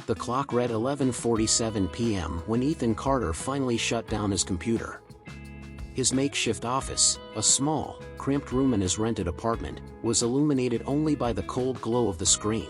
The clock read 11:47 p.m. when Ethan Carter finally shut down his computer. His makeshift office, a small, cramped room in his rented apartment, was illuminated only by the cold glow of the screen.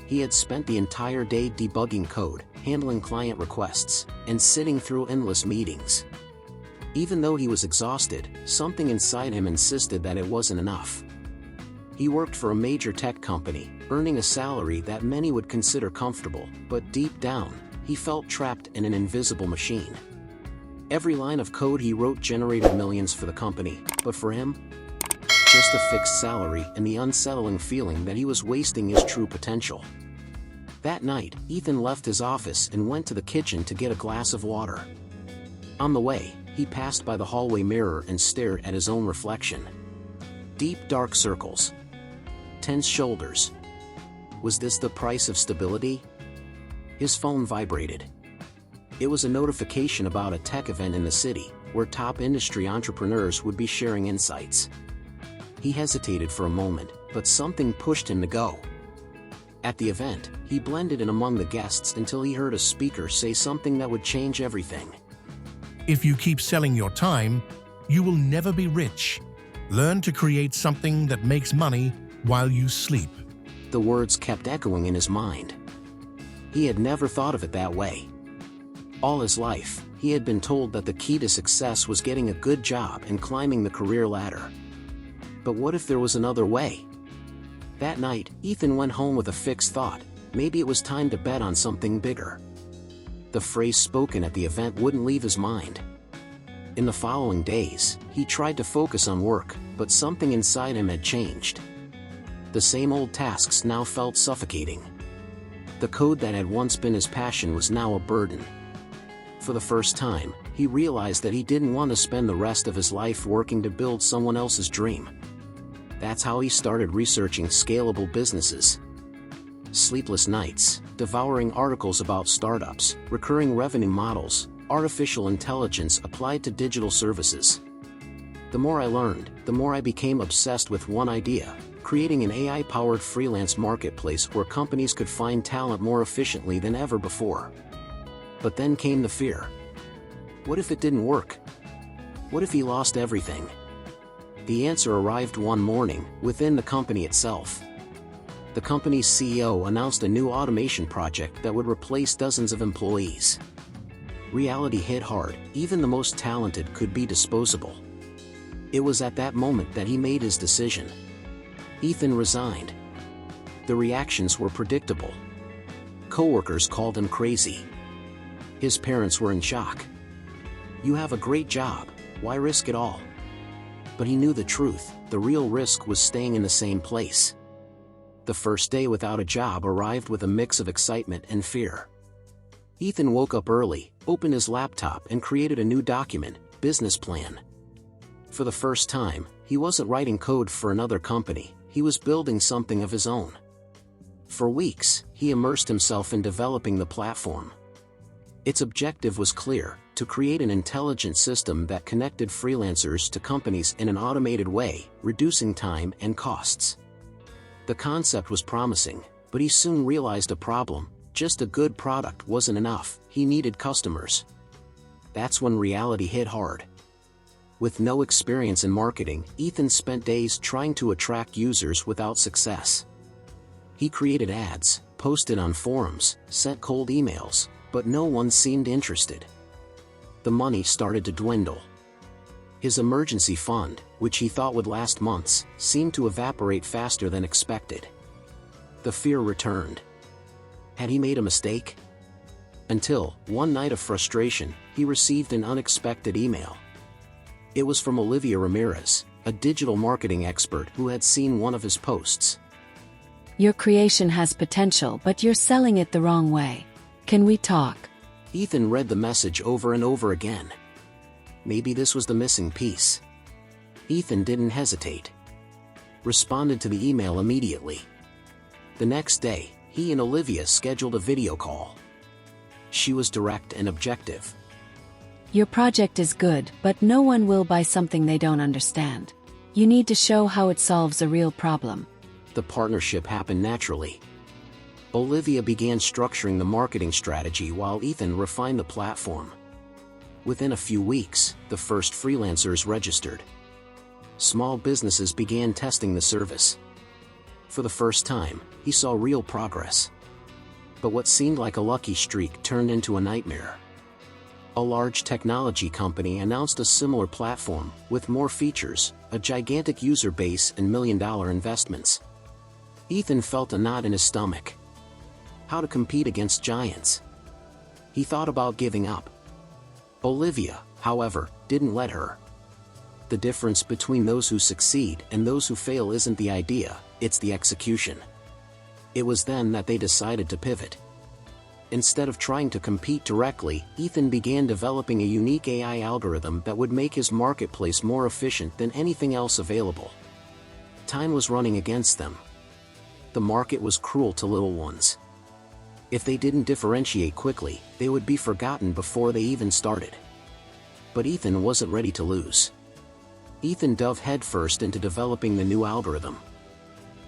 He had spent the entire day debugging code, handling client requests, and sitting through endless meetings. Even though he was exhausted, something inside him insisted that it wasn't enough. He worked for a major tech company, earning a salary that many would consider comfortable, but deep down, he felt trapped in an invisible machine. Every line of code he wrote generated millions for the company, but for him, just a fixed salary and the unsettling feeling that he was wasting his true potential. That night, Ethan left his office and went to the kitchen to get a glass of water. On the way, he passed by the hallway mirror and stared at his own reflection. Deep dark circles. Tense shoulders. Was this the price of stability? His phone vibrated. It was a notification about a tech event in the city, where top industry entrepreneurs would be sharing insights. He hesitated for a moment, but something pushed him to go. At the event, he blended in among the guests until he heard a speaker say something that would change everything. If you keep selling your time, you will never be rich. Learn to create something that makes money while you sleep. The words kept echoing in his mind. He had never thought of it that way. All his life, he had been told that the key to success was getting a good job and climbing the career ladder. But what if there was another way? That night, Ethan went home with a fixed thought: maybe it was time to bet on something bigger. The phrase spoken at the event wouldn't leave his mind. In the following days, he tried to focus on work, but something inside him had changed. The same old tasks now felt suffocating. The code that had once been his passion was now a burden. For the first time, he realized that he didn't want to spend the rest of his life working to build someone else's dream. That's how he started researching scalable businesses. Sleepless nights, devouring articles about startups, recurring revenue models, artificial intelligence applied to digital services. The more I learned, the more I became obsessed with one idea: creating an AI-powered freelance marketplace where companies could find talent more efficiently than ever before. But then came the fear. What if it didn't work? What if he lost everything? The answer arrived one morning, within the company itself. The company's CEO announced a new automation project that would replace dozens of employees. Reality hit hard. Even the most talented could be disposable. It was at that moment that he made his decision. Ethan resigned. The reactions were predictable. Coworkers called him crazy. His parents were in shock. "You have a great job, why risk it all?" But he knew the truth: the real risk was staying in the same place. The first day without a job arrived with a mix of excitement and fear. Ethan woke up early, opened his laptop and created a new document: business plan. For the first time, he wasn't writing code for another company, he was building something of his own. For weeks, he immersed himself in developing the platform. Its objective was clear: to create an intelligent system that connected freelancers to companies in an automated way, reducing time and costs. The concept was promising, but he soon realized a problem: just a good product wasn't enough, he needed customers. That's when reality hit hard. With no experience in marketing, Ethan spent days trying to attract users without success. He created ads, posted on forums, sent cold emails, but no one seemed interested. The money started to dwindle. His emergency fund, which he thought would last months, seemed to evaporate faster than expected. The fear returned. Had he made a mistake? Until, one night of frustration, he received an unexpected email. It was from Olivia Ramirez, a digital marketing expert who had seen one of his posts. "Your creation has potential, but you're selling it the wrong way. Can we talk?" Ethan read the message over and over again. Maybe this was the missing piece. Ethan didn't hesitate. Responded to the email immediately. The next day, he and Olivia scheduled a video call. She was direct and objective. "Your project is good, but no one will buy something they don't understand. You need to show how it solves a real problem." The partnership happened naturally. Olivia began structuring the marketing strategy while Ethan refined the platform. Within a few weeks, the first freelancers registered. Small businesses began testing the service. For the first time, he saw real progress. But what seemed like a lucky streak turned into a nightmare. A large technology company announced a similar platform, with more features, a gigantic user base and million-dollar investments. Ethan felt a knot in his stomach. How to compete against giants? He thought about giving up. Olivia, however, didn't let her. The difference between those who succeed and those who fail isn't the idea, it's the execution. It was then that they decided to pivot. Instead of trying to compete directly, Ethan began developing a unique AI algorithm that would make his marketplace more efficient than anything else available. Time was running against them. The market was cruel to little ones. If they didn't differentiate quickly, they would be forgotten before they even started. But Ethan wasn't ready to lose. Ethan dove headfirst into developing the new algorithm.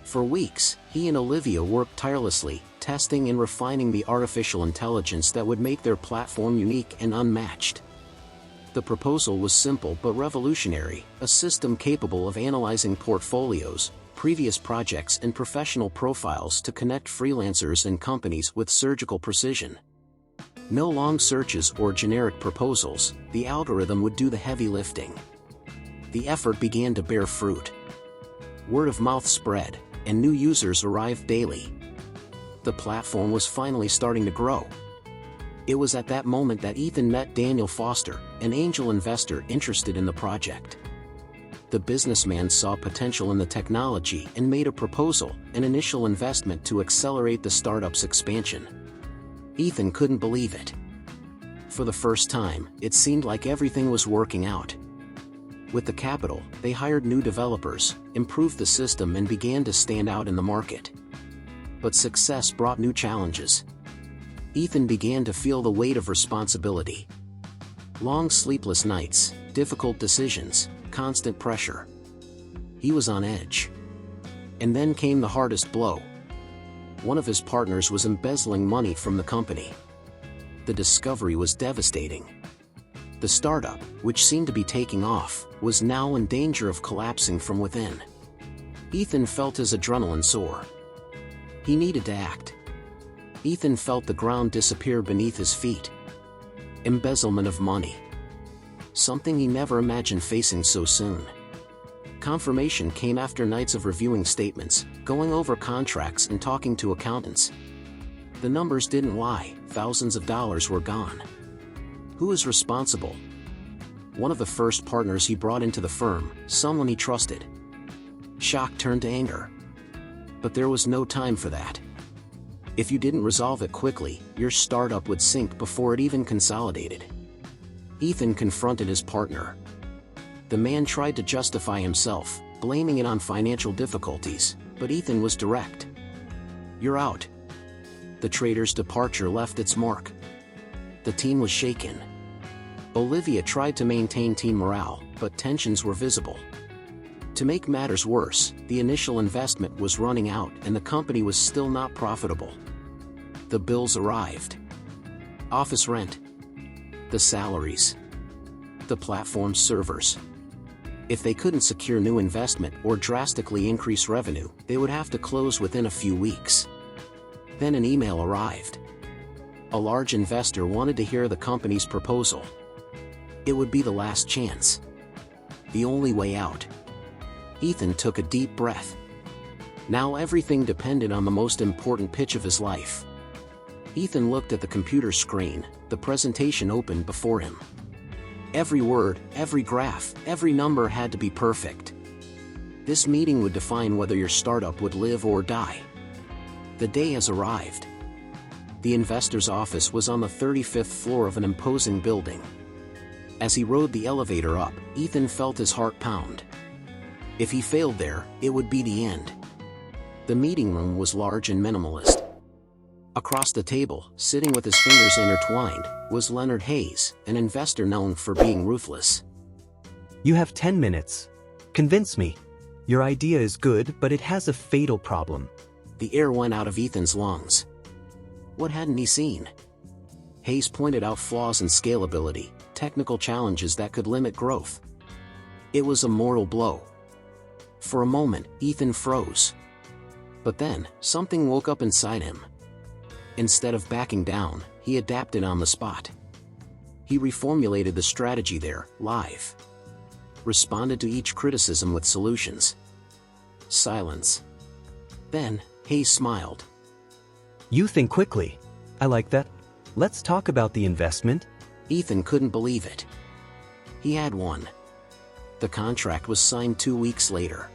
For weeks, he and Olivia worked tirelessly, testing and refining the artificial intelligence that would make their platform unique and unmatched. The proposal was simple but revolutionary, a system capable of analyzing portfolios, previous projects and professional profiles to connect freelancers and companies with surgical precision. No long searches or generic proposals, the algorithm would do the heavy lifting. The effort began to bear fruit. Word of mouth spread, and new users arrived daily. The platform was finally starting to grow. It was at that moment that Ethan met Daniel Foster, an angel investor interested in the project. The businessman saw potential in the technology and made a proposal, an initial investment to accelerate the startup's expansion. Ethan couldn't believe it. For the first time, it seemed like everything was working out. With the capital, they hired new developers, improved the system and began to stand out in the market. But success brought new challenges. Ethan began to feel the weight of responsibility. Long sleepless nights, difficult decisions, constant pressure. He was on edge. And then came the hardest blow. One of his partners was embezzling money from the company. The discovery was devastating. The startup, which seemed to be taking off, was now in danger of collapsing from within. Ethan felt his adrenaline soar. He needed to act. Ethan felt the ground disappear beneath his feet. Embezzlement of money. Something he never imagined facing so soon. Confirmation came after nights of reviewing statements, going over contracts and talking to accountants. The numbers didn't lie, thousands of dollars were gone. Who is responsible? One of the first partners he brought into the firm, someone he trusted. Shock turned to anger. But there was no time for that. If you didn't resolve it quickly, your startup would sink before it even consolidated. Ethan confronted his partner. The man tried to justify himself, blaming it on financial difficulties, but Ethan was direct. "You're out." The trader's departure left its mark. The team was shaken. Olivia tried to maintain team morale, but tensions were visible. To make matters worse, the initial investment was running out and the company was still not profitable. The bills arrived. Office rent. The salaries. The platform's servers. If they couldn't secure new investment or drastically increase revenue, they would have to close within a few weeks. Then an email arrived. A large investor wanted to hear the company's proposal. It would be the last chance. The only way out. Ethan took a deep breath. Now everything depended on the most important pitch of his life. Ethan looked at the computer screen, the presentation opened before him. Every word, every graph, every number had to be perfect. This meeting would define whether your startup would live or die. The day has arrived. The investor's office was on the 35th floor of an imposing building. As he rode the elevator up, Ethan felt his heart pound. If he failed there, it would be the end. The meeting room was large and minimalist. Across the table, sitting with his fingers intertwined, was Leonard Hayes, an investor known for being ruthless. "You have 10 minutes. Convince me. Your idea is good, but it has a fatal problem." The air went out of Ethan's lungs. What hadn't he seen? Hayes pointed out flaws in scalability, technical challenges that could limit growth. It was a mortal blow. For a moment, Ethan froze. But then, something woke up inside him. Instead of backing down, he adapted on the spot. He reformulated the strategy there, live. Responded to each criticism with solutions. Silence. Then, Hayes smiled. You think quickly. I like that. Let's talk about the investment. Ethan couldn't believe it. He had won. The contract was signed 2 weeks later.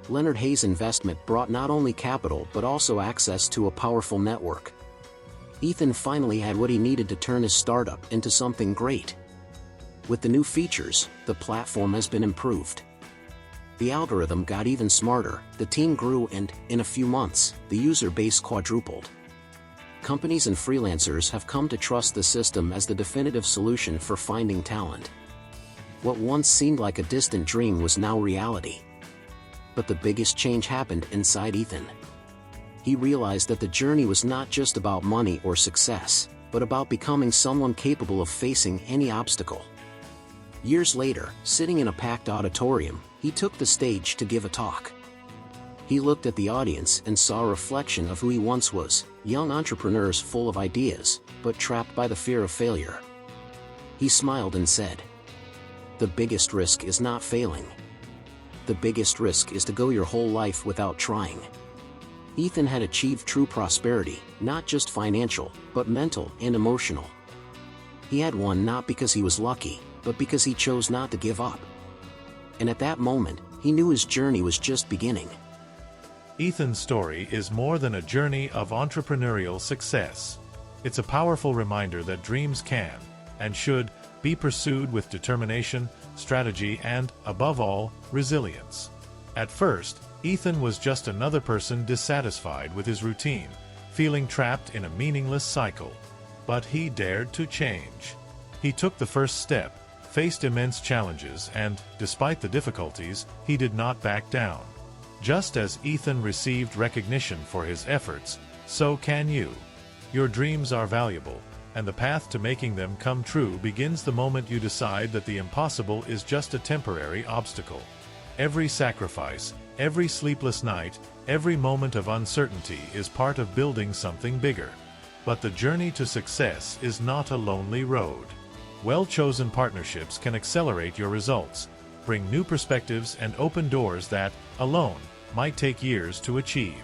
Leonard Hayes' investment brought not only capital but also access to a powerful network. Ethan finally had what he needed to turn his startup into something great. With the new features, the platform has been improved. The algorithm got even smarter, the team grew and, in a few months, the user base quadrupled. Companies and freelancers have come to trust the system as the definitive solution for finding talent. What once seemed like a distant dream was now reality. But the biggest change happened inside Ethan. He realized that the journey was not just about money or success, but about becoming someone capable of facing any obstacle. Years later, sitting in a packed auditorium, he took the stage to give a talk. He looked at the audience and saw a reflection of who he once was, young entrepreneurs full of ideas, but trapped by the fear of failure. He smiled and said, "The biggest risk is not failing. The biggest risk is to go your whole life without trying." Ethan had achieved true prosperity, not just financial, but mental and emotional. He had won not because he was lucky, but because he chose not to give up. And at that moment, he knew his journey was just beginning. Ethan's story is more than a journey of entrepreneurial success. It's a powerful reminder that dreams can, and should, be pursued with determination, strategy, and, above all, resilience. At first, Ethan was just another person dissatisfied with his routine, feeling trapped in a meaningless cycle. But he dared to change. He took the first step, faced immense challenges, and, despite the difficulties, he did not back down. Just as Ethan received recognition for his efforts, so can you. Your dreams are valuable, and the path to making them come true begins the moment you decide that the impossible is just a temporary obstacle. Every sacrifice, every sleepless night, every moment of uncertainty is part of building something bigger. But the journey to success is not a lonely road. Well-chosen partnerships can accelerate your results, bring new perspectives, and open doors that, alone, might take years to achieve.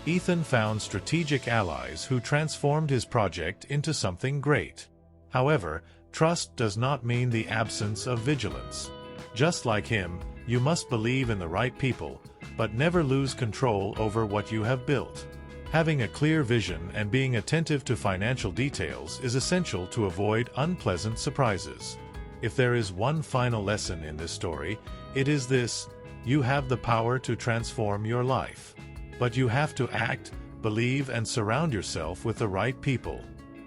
Ethan found strategic allies who transformed his project into something great. However, trust does not mean the absence of vigilance. Just like him, you must believe in the right people, but never lose control over what you have built. Having a clear vision and being attentive to financial details is essential to avoid unpleasant surprises. If there is one final lesson in this story, it is this: you have the power to transform your life. But you have to act, believe, and surround yourself with the right people.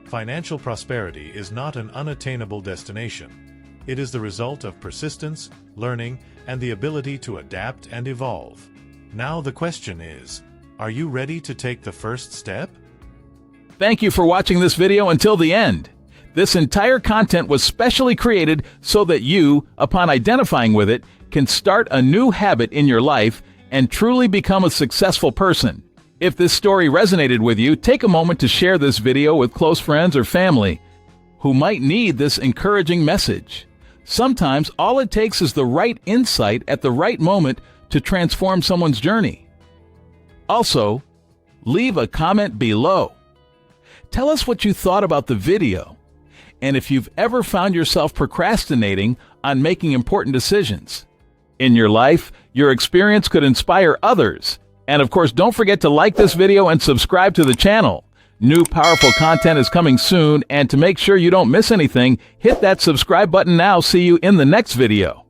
Financial prosperity is not an unattainable destination. It is the result of persistence, learning, and the ability to adapt and evolve. Now the question is, are you ready to take the first step? Thank you for watching this video until the end. This entire content was specially created so that you, upon identifying with it, can start a new habit in your life and truly become a successful person. If this story resonated with you, take a moment to share this video with close friends or family who might need this encouraging message. Sometimes all it takes is the right insight at the right moment to transform someone's journey. Also, leave a comment below. Tell us what you thought about the video, and if you've ever found yourself procrastinating on making important decisions. In your life, your experience could inspire others. And of course, don't forget to like this video and subscribe to the channel. New powerful content is coming soon, and to make sure you don't miss anything, hit that subscribe button now. See you in the next video.